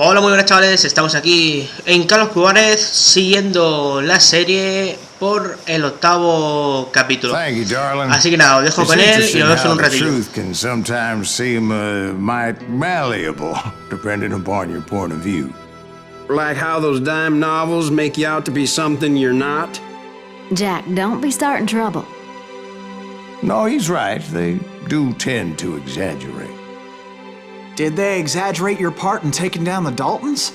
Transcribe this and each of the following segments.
Hola, muy buenas chavales, estamos aquí en Juarez siguiendo la serie por el 8º capítulo. Así que nada, os dejo con él y nos vemos en un ratillo. Truth can sometimes seem might malleable, depending upon your point of view. Like how those dime novels make you out to be something you're not? Jack, don't be starting trouble. No, he's right. They do tend to exaggerate. Did they exaggerate your part in taking down the Daltons?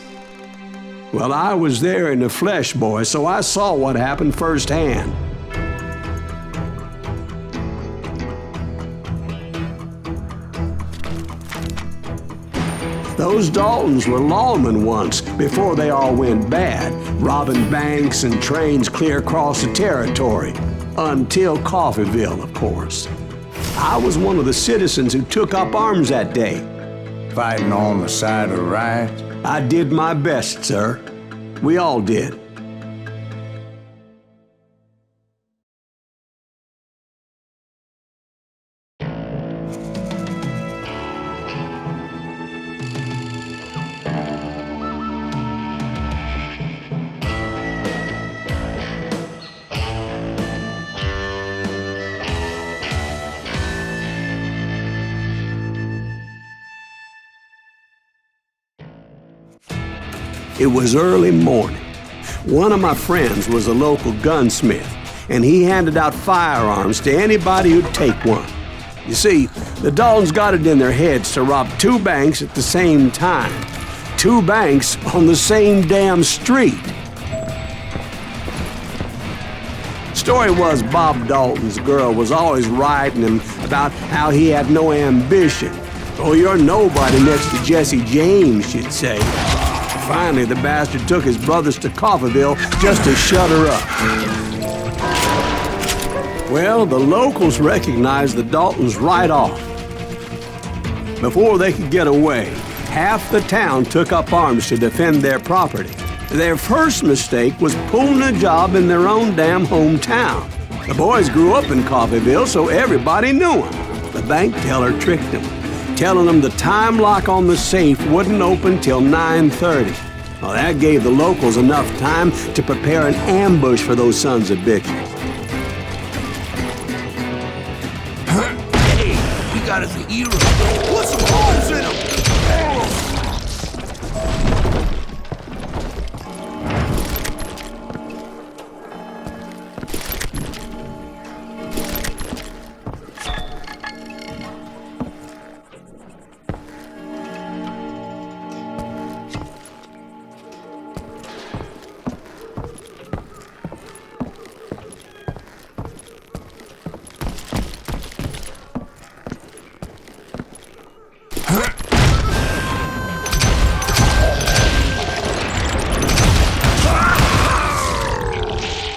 Well, I was there in the flesh, boy, so I saw what happened firsthand. Those Daltons were lawmen once, before they all went bad, robbing banks and trains clear across the territory. Until Coffeeville, of course. I was one of the citizens who took up arms that day. Fighting on the side of right? I did my best, sir. We all did. It was early morning. One of my friends was a local gunsmith, and he handed out firearms to anybody who'd take one. You see, the Daltons got it in their heads to rob 2 banks at the same time. 2 banks on the same damn street. Story was Bob Dalton's girl was always writing him about how he had no ambition. Oh, you're nobody next to Jesse James, she'd say. Finally, the bastard took his brothers to Coffeeville just to shut her up. Well, the locals recognized the Daltons right off. Before they could get away, half the town took up arms to defend their property. Their first mistake was pulling a job in their own damn hometown. The boys grew up in Coffeeville, so everybody knew them. The bank teller tricked them, telling them the time lock on the safe wouldn't open till 9:30. Well, that gave the locals enough time to prepare an ambush for those sons of bitches. Hey, we got us a hero. Put some holes in him.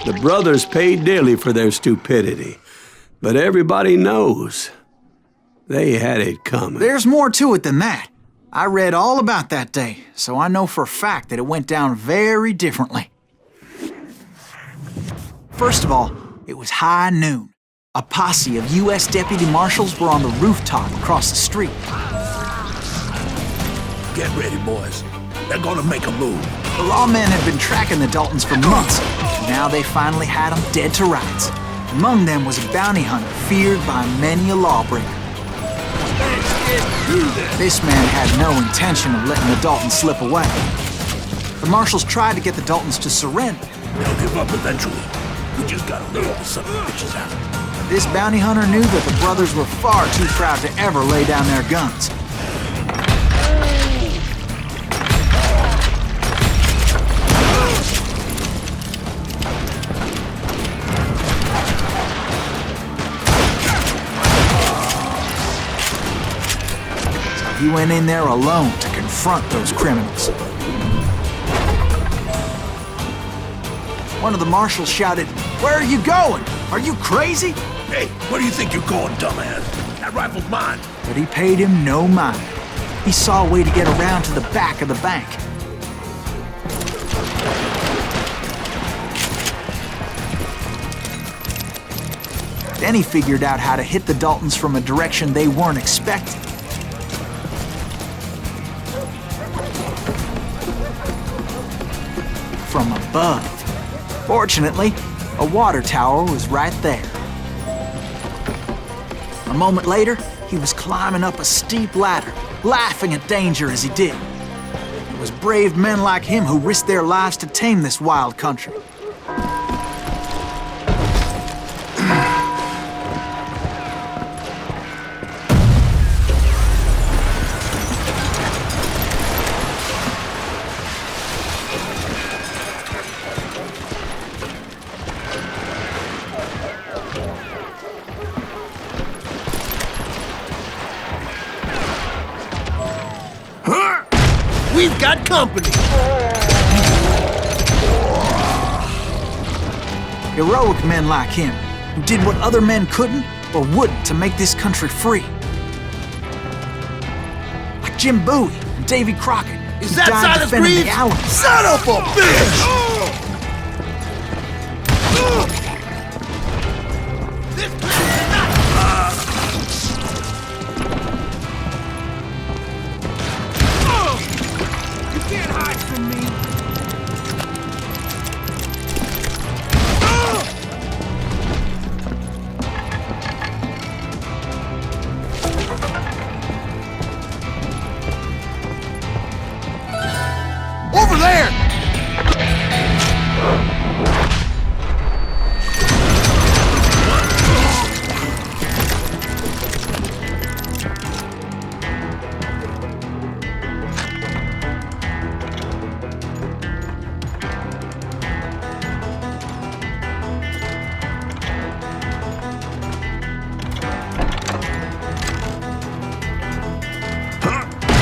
The brothers paid dearly for their stupidity, but everybody knows they had it coming. There's more to it than that. I read all about that day, so I know for a fact that it went down very differently. First of all, it was high noon. A posse of U.S. deputy marshals were on the rooftop across the street. Get ready, boys. They're gonna make a move. The lawmen had been tracking the Daltons for months, and now they finally had them dead to rights. Among them was a bounty hunter feared by many a lawbreaker. This man had no intention of letting the Daltons slip away. The marshals tried to get the Daltons to surrender. They'll give up eventually. We just gotta let the son of bitches out. But this bounty hunter knew that the brothers were far too proud to ever lay down their guns. He went in there alone to confront those criminals. One of the marshals shouted, "Where are you going? Are you crazy?" Hey, where do you think you're going, dumbass? That rifle's mine. But he paid him no mind. He saw a way to get around to the back of the bank. Then he figured out how to hit the Daltons from a direction they weren't expecting. from above. Fortunately, a water tower was right there. A moment later, he was climbing up a steep ladder, laughing at danger as he did. It was brave men like him who risked their lives to tame this wild country. We've got company! Heroic men like him, who did what other men couldn't or wouldn't to make this country free. Like Jim Bowie and Davy Crockett, Is who that died Silas defending Greaves? the Alamo. Son of a bitch! You can't hide from me! Over there!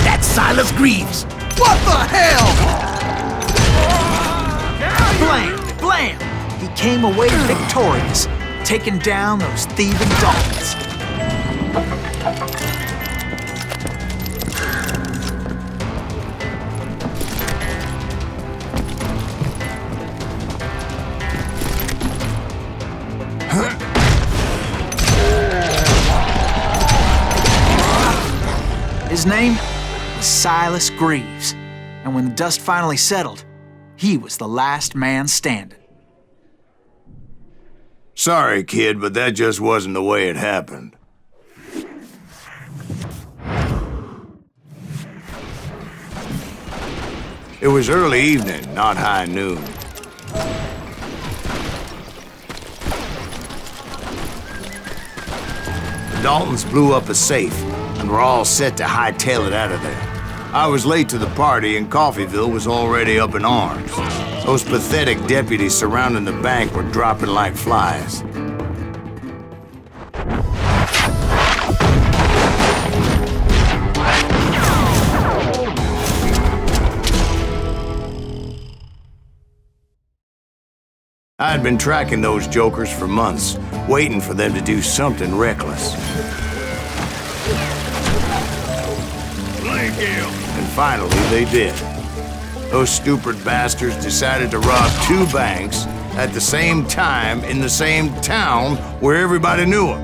That's Silas Greaves! What the hell? Blam! Blam! He came away victorious, taking down those thieving Daltons. His name was Silas Greaves, and when the dust finally settled, he was the last man standing. Sorry, kid, but that just wasn't the way it happened. It was early evening, not high noon. The Daltons blew up a safe, and were all set to hightail it out of there. I was late to the party, and Coffeyville was already up in arms. Those pathetic deputies surrounding the bank were dropping like flies. I had been tracking those jokers for months, waiting for them to do something reckless. And finally, they did. Those stupid bastards decided to rob two banks at the same time in the same town where everybody knew them.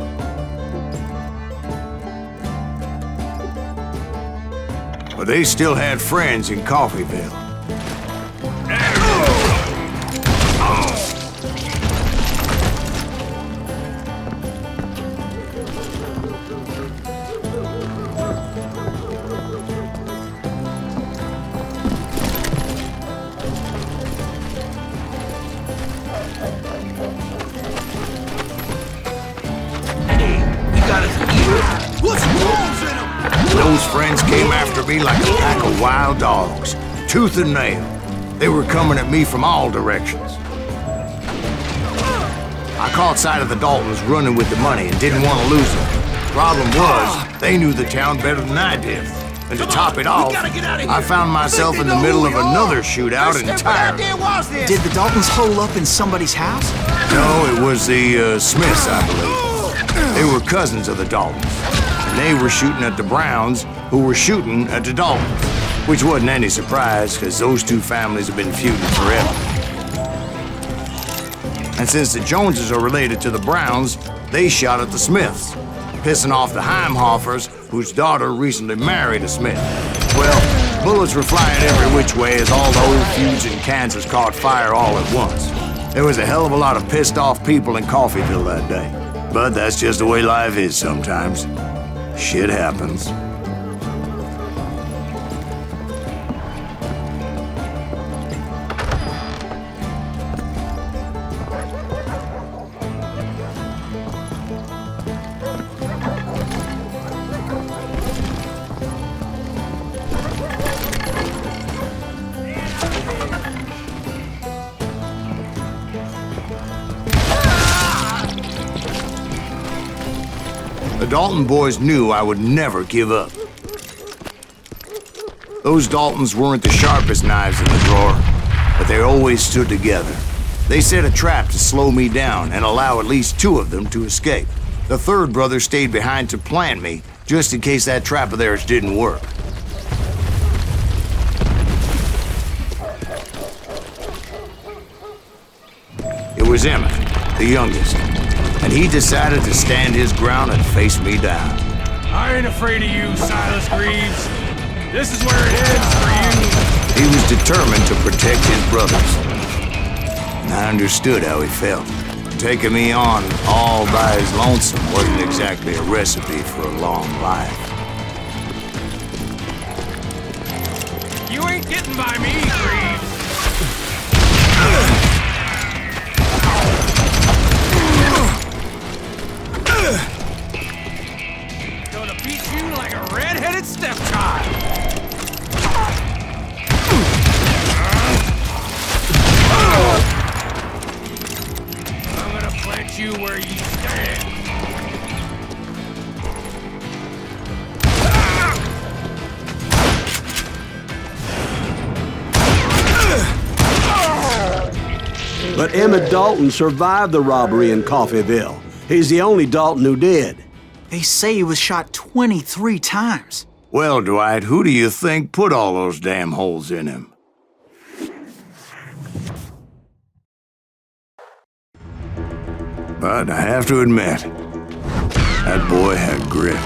But they still had friends in Coffeyville. Those friends came after me like a pack of wild dogs, tooth and nail. They were coming at me from all directions. I caught sight of the Daltons running with the money and didn't want to lose them. Problem was, they knew the town better than I did. And to top it off, I found myself in the middle of another shootout entirely. Did the Daltons hole up in somebody's house? No, it was the Smiths, I believe. They were cousins of the Daltons. And they were shooting at the Browns, who were shooting at the Daltons. Which wasn't any surprise, because those two families have been feuding forever. And since the Joneses are related to the Browns, they shot at the Smiths, pissing off the Heimhoffers, whose daughter recently married a Smith. Well, Bullets were flying every which way as all the old feuds in Kansas caught fire all at once. There was a hell of a lot of pissed off people in Coffeyville that day. But that's just the way life is sometimes. Shit happens. The Dalton boys knew I would never give up. Those Daltons weren't the sharpest knives in the drawer, but they always stood together. They set a trap to slow me down and allow at least 2 of them to escape. The third brother stayed behind to plant me, just in case that trap of theirs didn't work. It was Emmett, the youngest. And he decided to stand his ground and face me down. I ain't afraid of you, Silas Greaves. This is where it ends for you. He was determined to protect his brothers. And I understood how he felt. Taking me on all by his lonesome wasn't exactly a recipe for a long life. You ain't getting by me, Greaves. Gonna beat you like a red-headed stepchild. I'm gonna plant you where you stand. But Emmett Dalton survived the robbery in Coffeyville. He's the only Dalton who did. They say he was shot 23 times. Well, Dwight, who do you think put all those damn holes in him? But I have to admit, that boy had grit.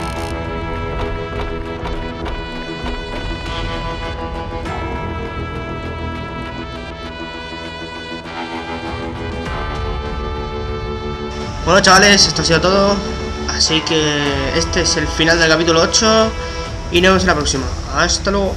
Bueno, chavales, esto ha sido todo. Así que este es el final del capítulo 8 y nos vemos en la próxima. Hasta luego.